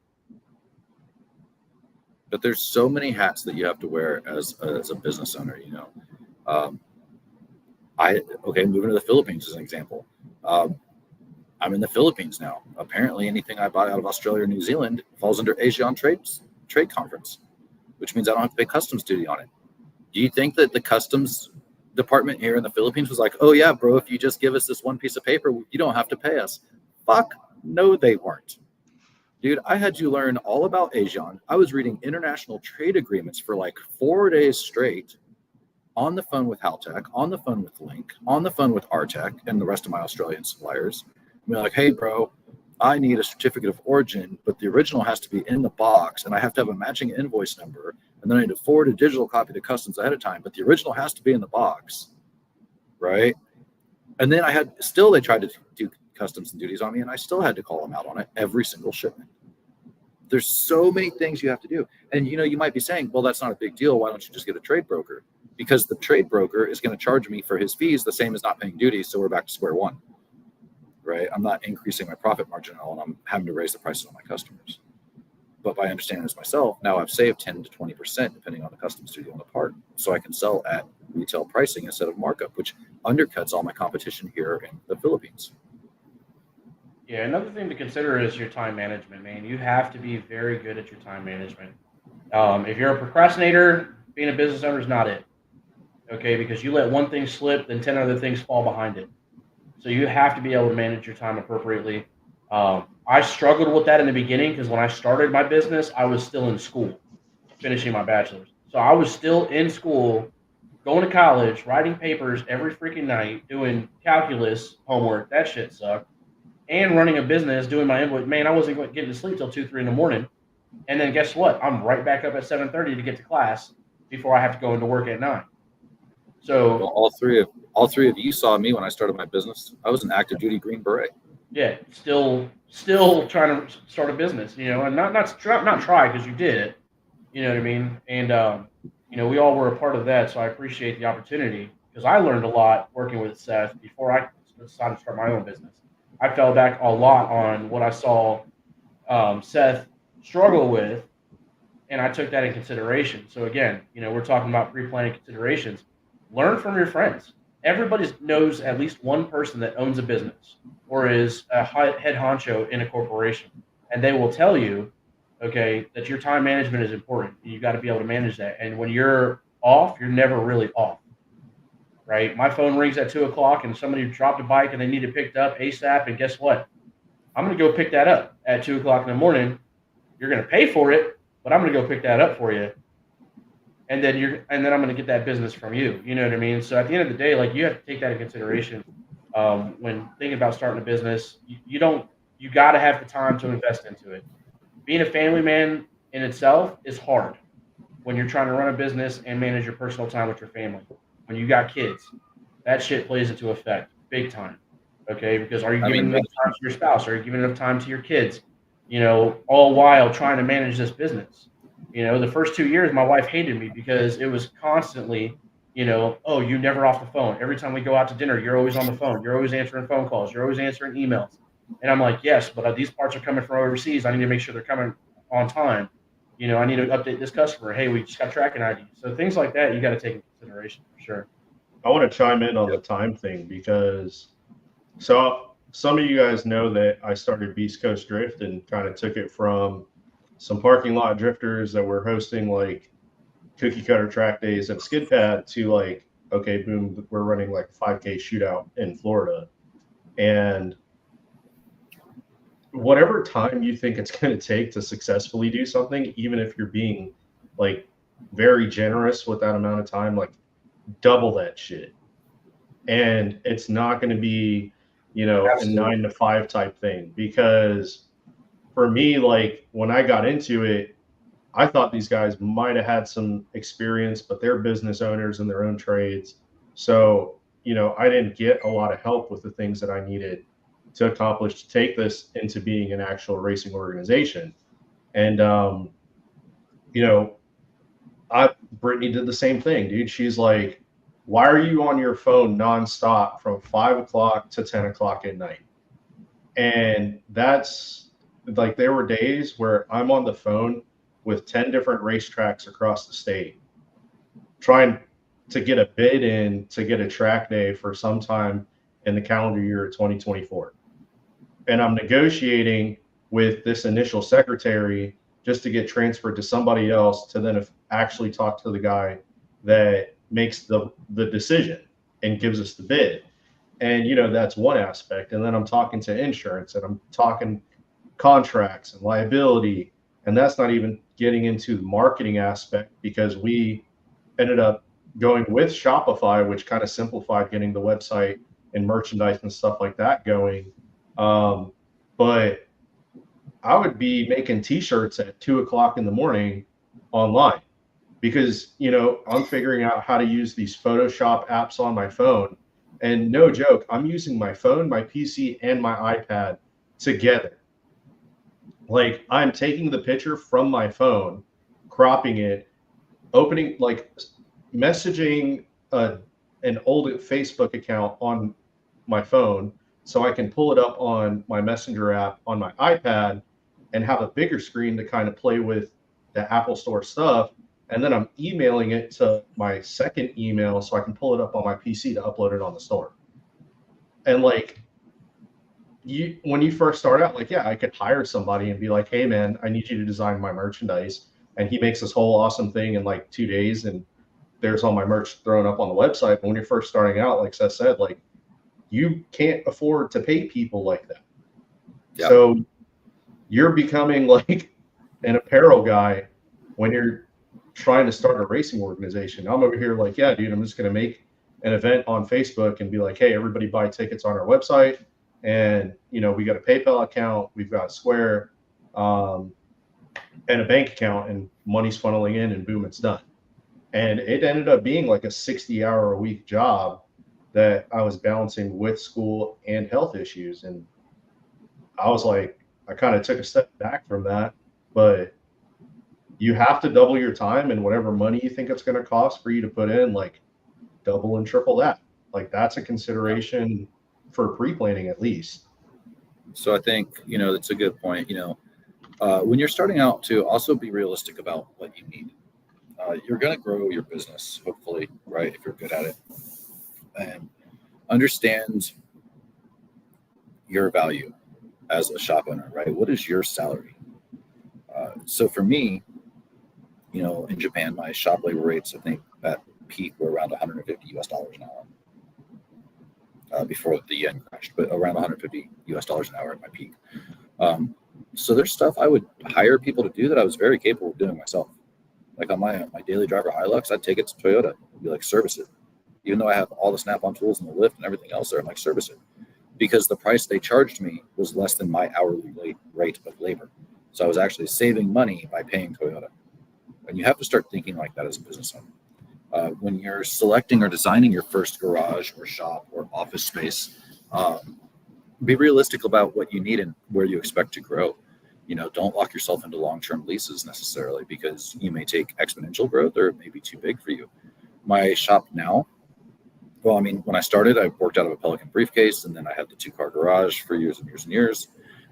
But there's so many hats that you have to wear as a business owner, you know. Moving to the Philippines as an example. I'm in the Philippines now. Apparently, anything I buy out of Australia or New Zealand falls under ASEAN trade conference, which means I don't have to pay customs duty on it. Do you think that the customs department here in the Philippines was like, oh yeah, bro, if you just give us this one piece of paper, you don't have to pay us? Fuck, no, they weren't. Dude, I had you learn all about ASEAN. I was reading international trade agreements for like 4 days straight on the phone with Haltech, on the phone with Link, on the phone with Artec and the rest of my Australian suppliers. And be like, hey, bro, I need a certificate of origin, but the original has to be in the box, and I have to have a matching invoice number, and then I need to forward a digital copy to customs ahead of time, but the original has to be in the box, right? And then they tried to do customs and duties on me, and I still had to call them out on it every single shipment. There's so many things you have to do. And, you know, you might be saying, well, that's not a big deal. Why don't you just get a trade broker? Because the trade broker is going to charge me for his fees the same as not paying duties, so we're back to square one. Right? I'm not increasing my profit margin at all, and I'm having to raise the prices on my customers. But by understanding this myself, now I've saved 10 to 20% depending on the customs duty on the part. So I can sell at retail pricing instead of markup, which undercuts all my competition here in the Philippines. Yeah, another thing to consider is your time management, man. You have to be very good at your time management. If you're a procrastinator, being a business owner is not it. Okay, because you let one thing slip, then 10 other things fall behind it. So you have to be able to manage your time appropriately. I struggled with that in the beginning because when I started my business, I was still in school, finishing my bachelor's. So I was still in school, going to college, writing papers every freaking night, doing calculus homework. That shit sucked. And running a business, doing my invoice. Man, I wasn't getting to sleep till 2, 3 in the morning. And then guess what? I'm right back up at 7:30 to get to class before I have to go into work at 9. So well, all three of you saw me when I started my business. I was an active duty Green Beret. yeah, still trying to start a business, you know, and not try because you did it, you know what I mean? And you know, we all were a part of that, so I appreciate the opportunity because I learned a lot working with Seth before I decided to start my own business. I fell back a lot on what I saw Seth struggle with, and I took that in consideration. So again, you know, we're talking about pre-planning considerations. Learn from your friends. Everybody knows at least one person that owns a business or is a head honcho in a corporation, and they will tell you, okay, that your time management is important. You got to be able to manage that. And when you're off, you're never really off, right? My phone rings at 2 o'clock, and somebody dropped a bike and they need it picked up ASAP. And guess what? I'm going to go pick that up at 2 o'clock in the morning. You're going to pay for it, but I'm going to go pick that up for you. And then I'm going to get that business from you. You know what I mean? So at the end of the day, like you have to take that in consideration when thinking about starting a business. You got to have the time to invest into it. Being a family man in itself is hard. when you're trying to run a business and manage your personal time with your family. When you got kids, that shit plays into effect big time. Okay, because are you giving enough time to your spouse? Are you giving enough time to your kids? You know, all while trying to manage this business. You know, the first 2 years, my wife hated me because it was constantly, you know, oh, you never off the phone. Every time we go out to dinner, you're always on the phone. You're always answering phone calls. You're always answering emails. And I'm like, yes, but these parts are coming from overseas. I need to make sure they're coming on time. You know, I need to update this customer. Hey, we just got tracking ID. So things like that, you got to take into consideration for sure. I want to chime in on the time thing because some of you guys know that I started Beast Coast Drift and kind of took it from some parking lot drifters that were hosting like cookie cutter track days at skid pad to like, okay, boom, we're running like a 5K shootout in Florida. And whatever time you think it's going to take to successfully do something, even if you're being like very generous with that amount of time, like double that shit. And it's not going to be, you know, Absolutely. a 9 to 5 type thing, because for me, like when I got into it, I thought these guys might have had some experience, but they're business owners in their own trades. So, you know, I didn't get a lot of help with the things that I needed to accomplish to take this into being an actual racing organization. And, you know, Brittany did the same thing, dude. She's like, why are you on your phone nonstop from 5 o'clock to 10 o'clock at night? And that's like, there were days where I'm on the phone with 10 different racetracks across the state, trying to get a bid in to get a track day for sometime in the calendar year of 2024. And I'm negotiating with this initial secretary just to get transferred to somebody else to then actually talk to the guy that makes the decision and gives us the bid. And, you know, that's one aspect. And then I'm talking to insurance and I'm talking contracts and liability. And that's not even getting into the marketing aspect, because we ended up going with Shopify, which kind of simplified getting the website and merchandise and stuff like that going. But I would be making t-shirts at 2 o'clock in the morning online because, you know, I'm figuring out how to use these Photoshop apps on my phone. And no joke, I'm using my phone, my PC, and my iPad together. Like, I'm taking the picture from my phone, cropping it, opening, like, messaging an old Facebook account on my phone so I can pull it up on my Messenger app on my iPad and have a bigger screen to kind of play with the Apple Store stuff. And then I'm emailing it to my second email so I can pull it up on my PC to upload it on the store. And like, when you first start out, like, yeah, I could hire somebody and be like, hey man, I need you to design my merchandise. And he makes this whole awesome thing in like 2 days and there's all my merch thrown up on the website. But when you're first starting out, like Seth said, like, you can't afford to pay people like that. Yeah. So you're becoming like an apparel guy when you're trying to start a racing organization. I'm over here like, yeah, dude, I'm just going to make an event on Facebook and be like, hey, everybody buy tickets on our website. And, you know, we got a PayPal account, we've got Square, and a bank account, and money's funneling in, and boom, it's done. And it ended up being like a 60-hour-a-week job that I was balancing with school and health issues. And I was like, I kind of took a step back from that, but you have to double your time, and whatever money you think it's going to cost for you to put in, like, double and triple that. Like, that's a consideration for pre-planning at least. So I think, you know, that's a good point. You know, when you're starting out, to also be realistic about what you need. You're going to grow your business, hopefully, right, if you're good at it. And understand your value as a shop owner, right? What is your salary? So for me, you know, in Japan, my shop labor rates, I think at peak were around $150 an hour before the yen crashed, but around $150 an hour at my peak. So there's stuff I would hire people to do that I was very capable of doing myself. Like on my daily driver Hilux, I'd take it to Toyota and be like, service it. Even though I have all the Snap-on tools and the lift and everything else there, I'm like, service it. Because the price they charged me was less than my hourly rate of labor. So I was actually saving money by paying Toyota. And you have to start thinking like that as a business owner. When you're selecting or designing your first garage or shop or office space, be realistic about what you need and where you expect to grow. Don't lock yourself into long-term leases necessarily, because you may take exponential growth or it may be too big for you. My shop now, well, I mean, when I started, I worked out of a Pelican briefcase, and then I had the 2-car garage for years and years and years.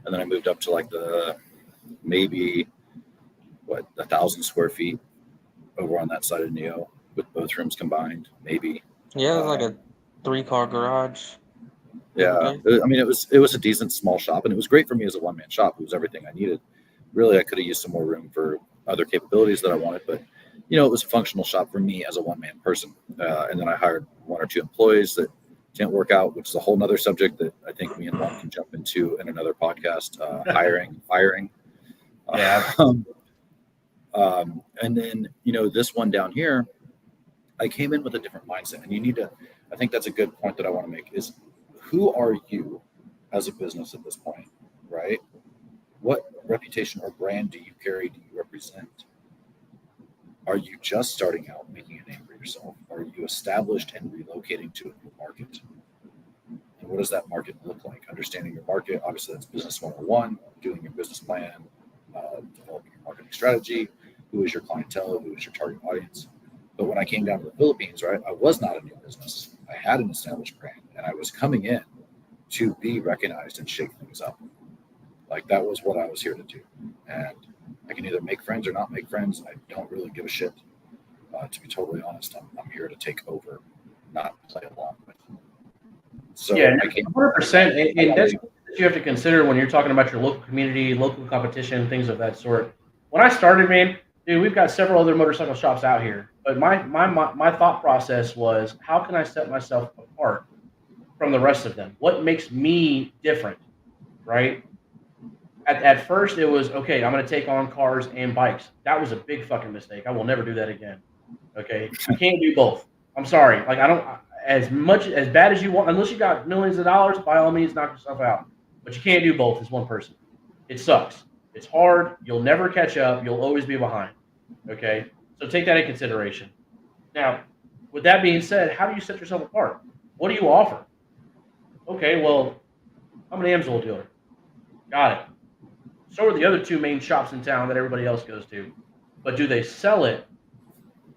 And then I moved up to like the maybe 1,000 square feet over on that side of Neo with both rooms combined, maybe. Yeah, it was like a 3-car garage. Yeah, I mean, it was a decent small shop, and it was great for me as a one-man shop. It was everything I needed. Really, I could have used some more room for other capabilities that I wanted, but it was a functional shop for me as a one-man person. And then I hired 1 or 2 employees that didn't work out, which is a whole nother subject that I think me and Juan can jump into in another podcast. Hiring, firing. Yeah. And then this one down here, I came in with a different mindset, and I think that's a good point that I want to make is, who are you as a business at this point, right? What reputation or brand do you carry? Do you represent? Are you just starting out making a name for yourself? Are you established and relocating to a new market? And what does that market look like? Understanding your market, obviously that's business 101, doing your business plan, developing your marketing strategy, who is your clientele, who is your target audience. But when I came down to the Philippines, right, I was not a new business. I had an established brand, and I was coming in to be recognized and shake things up. Like, that was what I was here to do. And I can either make friends or not make friends. I don't really give a shit. To be totally honest, I'm here to take over, not play along with. So yeah, I came 100%. And that's what you have to consider when you're talking about your local community, local competition, things of that sort. When I started, man, dude, we've got several other motorcycle shops out here. But my thought process was, how can I set myself apart from the rest of them? What makes me different, right? At first, it was, okay, I'm going to take on cars and bikes. That was a big fucking mistake. I will never do that again. Okay? You can't do both. I'm sorry. Like, I don't, as bad as you want, unless you got millions of dollars, by all means, knock yourself out. But you can't do both as one person. It sucks. It's hard. You'll never catch up. You'll always be behind. Okay? So take that in consideration. Now, with that being said, how do you set yourself apart? What do you offer? Okay, well, I'm an AMSOIL dealer. Got it. So are the other 2 main shops in town that everybody else goes to. But do they sell it?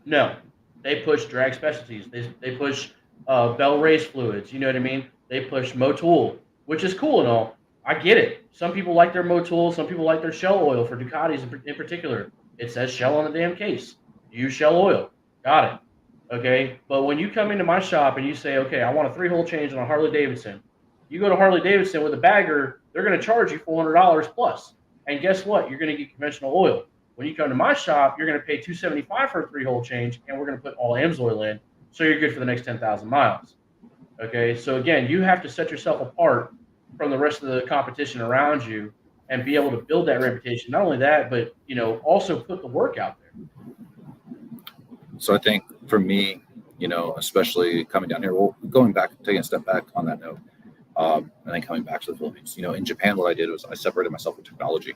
No. They push drag specialties. They push Bell race fluids. You know what I mean? They push Motul, which is cool and all. I get it. Some people like their Motul. Some people like their Shell oil for Ducatis in particular. It says Shell on the damn case. Use Shell oil. Got it. Okay? But when you come into my shop and you say, okay, I want a 3-hole change on a Harley-Davidson, you go to Harley-Davidson with a bagger, they're going to charge you $400 plus. And guess what? You're going to get conventional oil. When you come to my shop, you're going to pay $275 for a 3-hole change, and we're going to put all AMSOIL in, so you're good for the next 10,000 miles. Okay? So again, you have to set yourself apart from the rest of the competition around you and be able to build that reputation. Not only that, but also put the work out there. So I think for me, especially coming down here, well, going back, taking a step back on that note, and then coming back to the Philippines, in Japan, what I did was I separated myself with technology.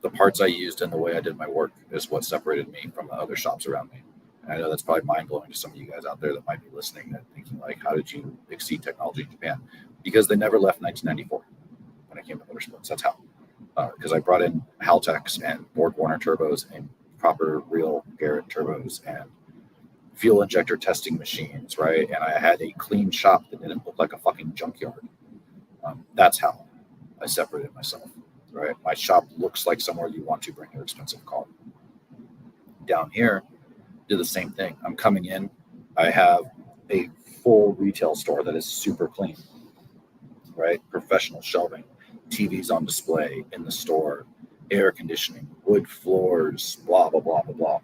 The parts I used and the way I did my work is what separated me from the other shops around me. And I know that's probably mind-blowing to some of you guys out there that might be listening and thinking, like, how did you exceed technology in Japan? Because they never left 1994 when I came to motorsports. That's how. Because I brought in Haltex and Borg Warner turbos and proper real Garrett turbos and fuel injector testing machines, right? And I had a clean shop that didn't look like a fucking junkyard. That's how I separated myself, right? My shop looks like somewhere you want to bring your expensive car. Down here, do the same thing. I'm coming in. I have a full retail store that is super clean, right? Professional shelving, TVs on display in the store, air conditioning, wood floors, blah, blah, blah, blah, blah.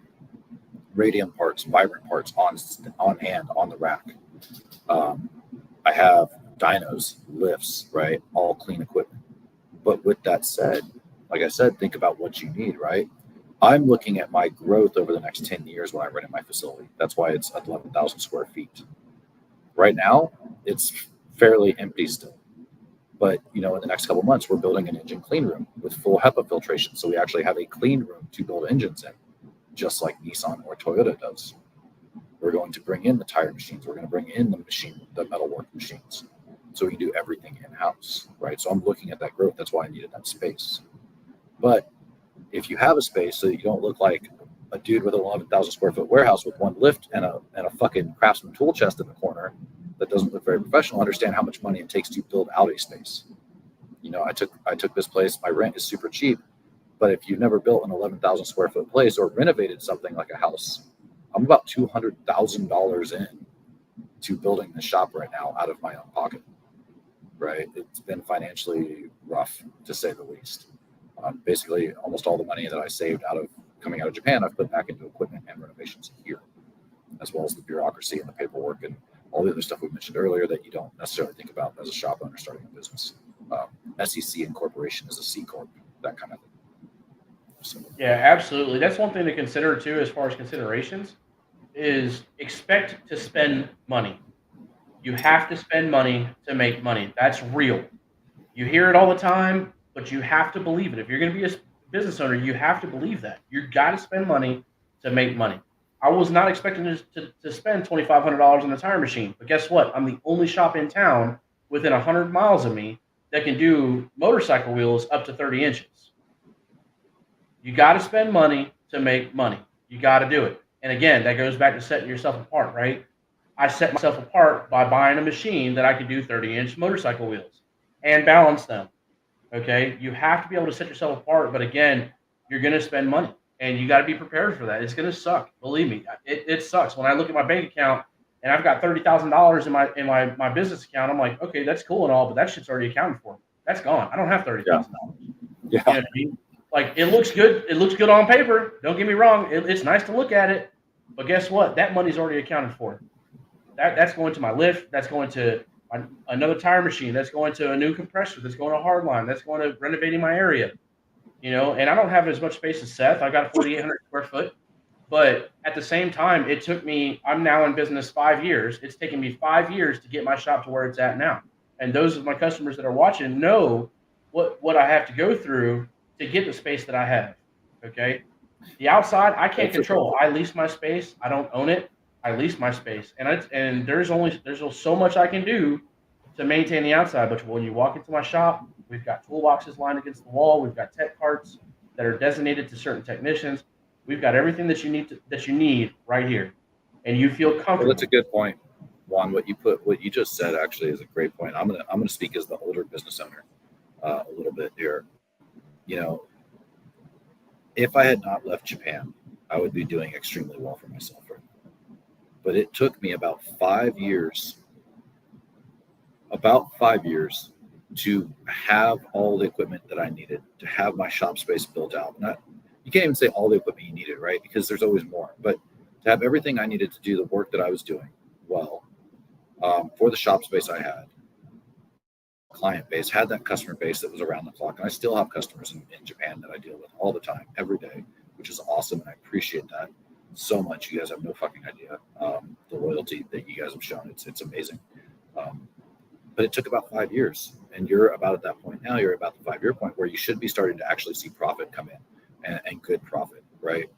Radium parts, vibrant parts on hand on the rack. I have dynos, lifts, right? All clean equipment. But with that said, like I said, think about what you need, right? I'm looking at my growth over the next 10 years when I rent my facility. That's why it's 11,000 square feet. Right now, it's fairly empty still. But in the next couple of months, we're building an engine clean room with full HEPA filtration. So we actually have a clean room to build engines in, just like Nissan or Toyota does. We're going to bring in the tire machines. We're going to bring in the metalwork machines. So we can do everything in-house, right? So I'm looking at that growth. That's why I needed that space. But if you have a space so that you don't look like a dude with an 11,000 square foot warehouse with one lift and a fucking Craftsman tool chest in the corner that doesn't look very professional, understand how much money it takes to build out a space. I took this place. My rent is super cheap, but if you've never built an 11,000 square foot place or renovated something like a house, I'm about $200,000 in to building the shop right now out of my own pocket. Right, it's been financially rough to say the least. Basically, almost all the money that I saved coming out of Japan, I've put back into equipment and renovations here, as well as the bureaucracy and the paperwork and all the other stuff we mentioned earlier that you don't necessarily think about as a shop owner starting a business. SEC incorporation is a C corp, that kind of thing. So. Yeah, absolutely. That's one thing to consider too, as far as considerations, is expect to spend money. You have to spend money to make money. That's real. You hear it all the time, but you have to believe it. If you're going to be a business owner, you have to believe that. You got to spend money to make money. I was not expecting to spend $2,500 on a tire machine, but guess what? I'm the only shop in town within 100 miles of me that can do motorcycle wheels up to 30 inches. You got to spend money to make money. You got to do it. And again, that goes back to setting yourself apart, right? I set myself apart by buying a machine that I could do 30-inch motorcycle wheels and balance them. Okay, you have to be able to set yourself apart, but again, you're going to spend money, and you got to be prepared for that. It's going to suck. Believe me, it sucks. When I look at my bank account and I've got $30,000 in my business account, I'm like, okay, that's cool and all, but that shit's already accounted for. That's gone. I don't have $30,000. Yeah. You know what I mean? Like, it looks good. It looks good on paper. Don't get me wrong. It's nice to look at it, but guess what? That money's already accounted for. That's going to my lift. That's going to another tire machine. That's going to a new compressor. That's going to hardline. That's going to renovating my area. And I don't have as much space as Seth. I got a 4,800 square foot. But at the same time, it took me, I'm now in business 5 years. It's taken me 5 years to get my shop to where it's at now. And those of my customers that are watching know what I have to go through to get the space that I have. Okay. The outside, I can't control. I lease my space. I don't own it. I lease my space, and there's only so much I can do to maintain the outside. But when you walk into my shop, we've got toolboxes lined against the wall. We've got tech carts that are designated to certain technicians. We've got everything that you need right here, and you feel comfortable. Well, that's a good point, Juan. What you just said actually is a great point. I'm gonna speak as the older business owner a little bit here. If I had not left Japan, I would be doing extremely well for myself right now. But it took me about 5 years to have all the equipment that I needed to have my shop space built out. You can't even say all the equipment you needed, right? Because there's always more. But to have everything I needed to do the work that I was doing well for the shop space I had, client base, had that customer base that was around the clock. And I still have customers in Japan that I deal with all the time, every day, which is awesome. And I appreciate that so much. You guys have no fucking idea the loyalty that you guys have shown. It's amazing. But it took about 5 years, and you're about at that point now. You're about the 5 year point where you should be starting to actually see profit come in and good profit, right?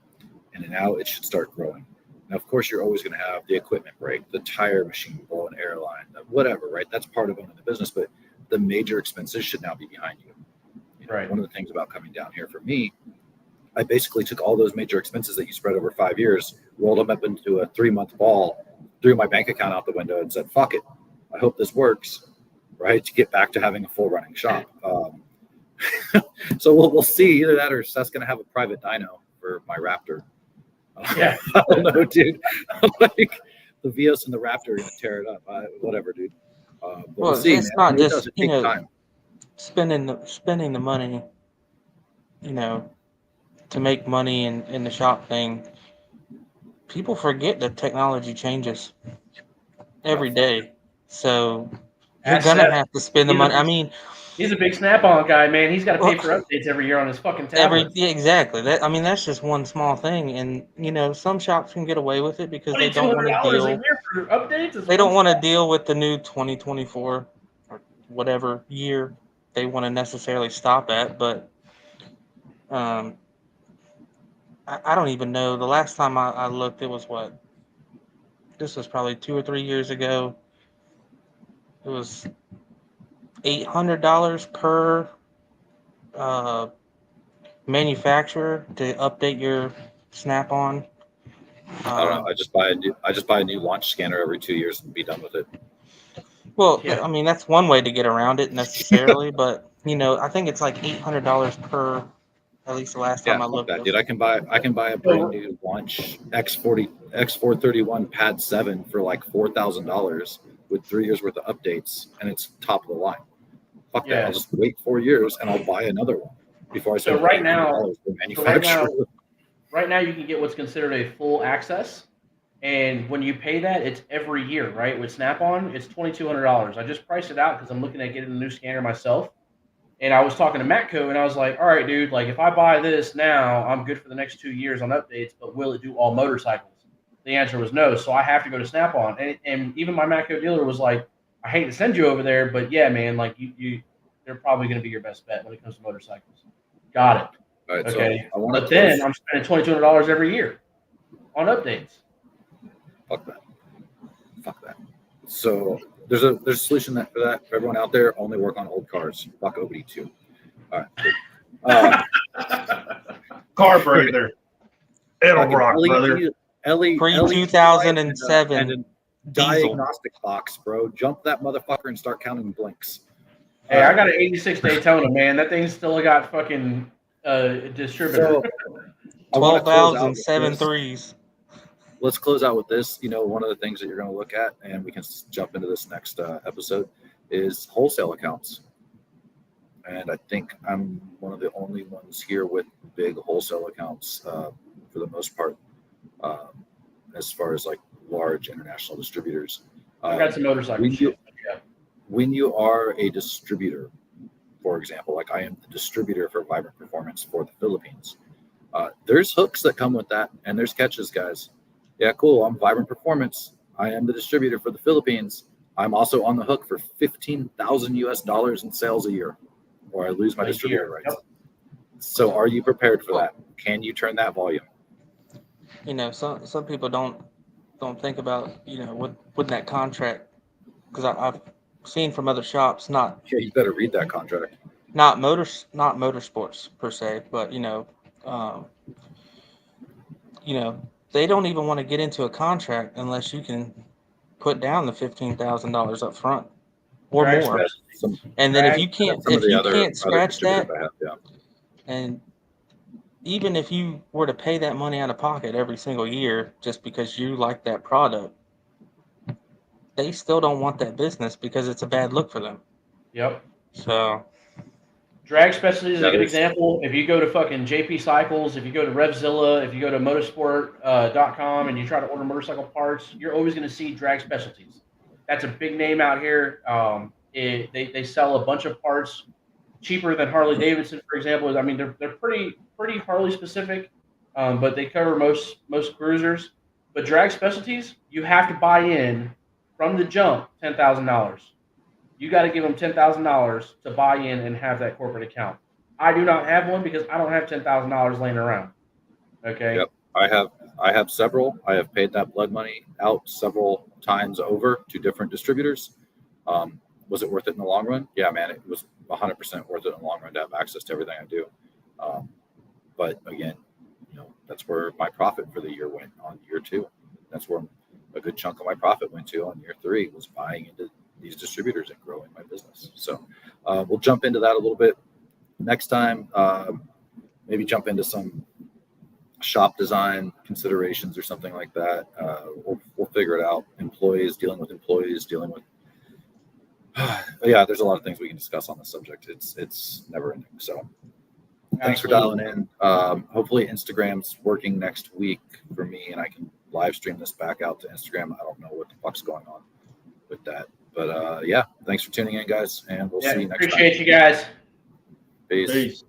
And now it should start growing. Now, of course, you're always going to have the equipment break, the tire machine blow, an airline, whatever, right? That's part of owning the business, but the major expenses should now be behind you. Right. One of the things about coming down here for me, I basically took all those major expenses that you spread over 5 years, rolled them up into a 3-month ball, threw my bank account out the window and said, fuck it. I hope this works, right? To get back to having a full running shop. So we'll see. Either that or Seth's going to have a private dyno for my Raptor. Yeah. I don't know, dude. Like the Vios and the Raptor are going to tear it up. Whatever, dude. Well, see, it's man. not just, time. spending the money, to make money in the shop thing. People forget that technology changes every day. So you're That's going to Seth. have to spend the money. I mean, he's a big Snap-on guy, man. He's got to pay for updates every year on his fucking tablet. Exactly. That's just one small thing. And, some shops can get away with it because they don't want to $2,200 deal. a year for updates. They don't want to deal with the new 2024 or whatever year they want to necessarily stop at. But I don't even know. The last time I looked, it was what? This was probably 2 or 3 years ago. It was $800 per manufacturer to update your Snap-on. I don't know. I just buy a new launch scanner every 2 years and be done with it. Well, Yeah. I mean, that's one way to get around it necessarily, but I think it's like $800 per. At least the last Yeah, time I fuck looked. that, dude. I can buy a brand new launch X431 Pad 7 for like $4,000 with 3 years worth of updates, and it's top of the line. Fuck that. Yeah. I'll just wait 4 years and I'll buy another one before I So spend right now- $800 for manufacturer. Right now, you can get what's considered a full access, and when you pay that, it's every year, right? With Snap-on, it's $2,200. I just priced it out because I'm looking at getting a new scanner myself. And I was talking to Matco, and I was like, all right, dude, like if I buy this now, I'm good for the next 2 years on updates, but will it do all motorcycles? The answer was no. So I have to go to Snap-on. And even my Matco dealer was like, I hate to send you over there, but yeah, man, like they're probably going to be your best bet when it comes to motorcycles. Got it. All right, Okay. So I want But then I'm spending $2,200 every year on updates. Fuck that. So there's a solution for that for everyone out there. Only work on old cars. Fuck OBD2. All right. Carburetor. It'll rock, brother. Pre-2007 and diagnostic box, bro. Jump that motherfucker and start counting blinks. Hey, I got an 86 Daytona, man. That thing still got fucking distributor. So, 12 valves and 7 threes. Let's close out with this. One of the things that you're going to look at, and we can jump into this next episode, is wholesale accounts. And I think I'm one of the only ones here with big wholesale accounts for the most part, as far as like large international distributors. I got some motorcycle shit. When you are a distributor, for example, like I am the distributor for Vibrant Performance for the Philippines, there's hooks that come with that, and there's catches, guys. Yeah, cool. I'm Vibrant Performance. I am the distributor for the Philippines. I'm also on the hook for $15,000 in sales a year, or I lose my distributor rights. Yep. So, are you prepared for that? Can you turn that volume? Some people don't think about with that contract, because I've seen from other shops, Yeah, you better read that contract. Not motorsports per se, but they don't even want to get into a contract unless you can put down the $15,000 up front or more. And then if you can't scratch that, and even if you were to pay that money out of pocket every single year just because you like that product, they still don't want that business because it's a bad look for them. Yep. So Drag Specialties is a good example. If you go to fucking JP Cycles, if you go to Revzilla, if you go to motorsport.com and you try to order motorcycle parts, you're always going to see Drag Specialties. That's a big name out here. They sell a bunch of parts cheaper than Harley Davidson, for example. I mean, they're pretty Harley specific, but they cover most cruisers. But Drag Specialties, you have to buy in from the jump $10,000. You got to give them $10,000 to buy in and have that corporate account. I do not have one because I don't have $10,000 laying around. Okay. Yep. I have several. I have paid that blood money out several times over to different distributors. Was it worth it in the long run? Yeah, man, it was 100% worth it in the long run to have access to everything I do. But again, that's where my profit for the year went on year 2. That's where a good chunk of my profit went to on year 3 was buying into these distributors and growing my business. So we'll jump into that a little bit next time. Maybe jump into some shop design considerations or something like that. We'll figure it out. Dealing with yeah, there's a lot of things we can discuss on this subject. It's never ending. So thanks for dialing in. Hopefully Instagram's working next week for me and I can live stream this back out to Instagram. I don't know what the fuck's going on with that. But yeah, thanks for tuning in, guys, and we'll see you next time. Appreciate you guys. Peace.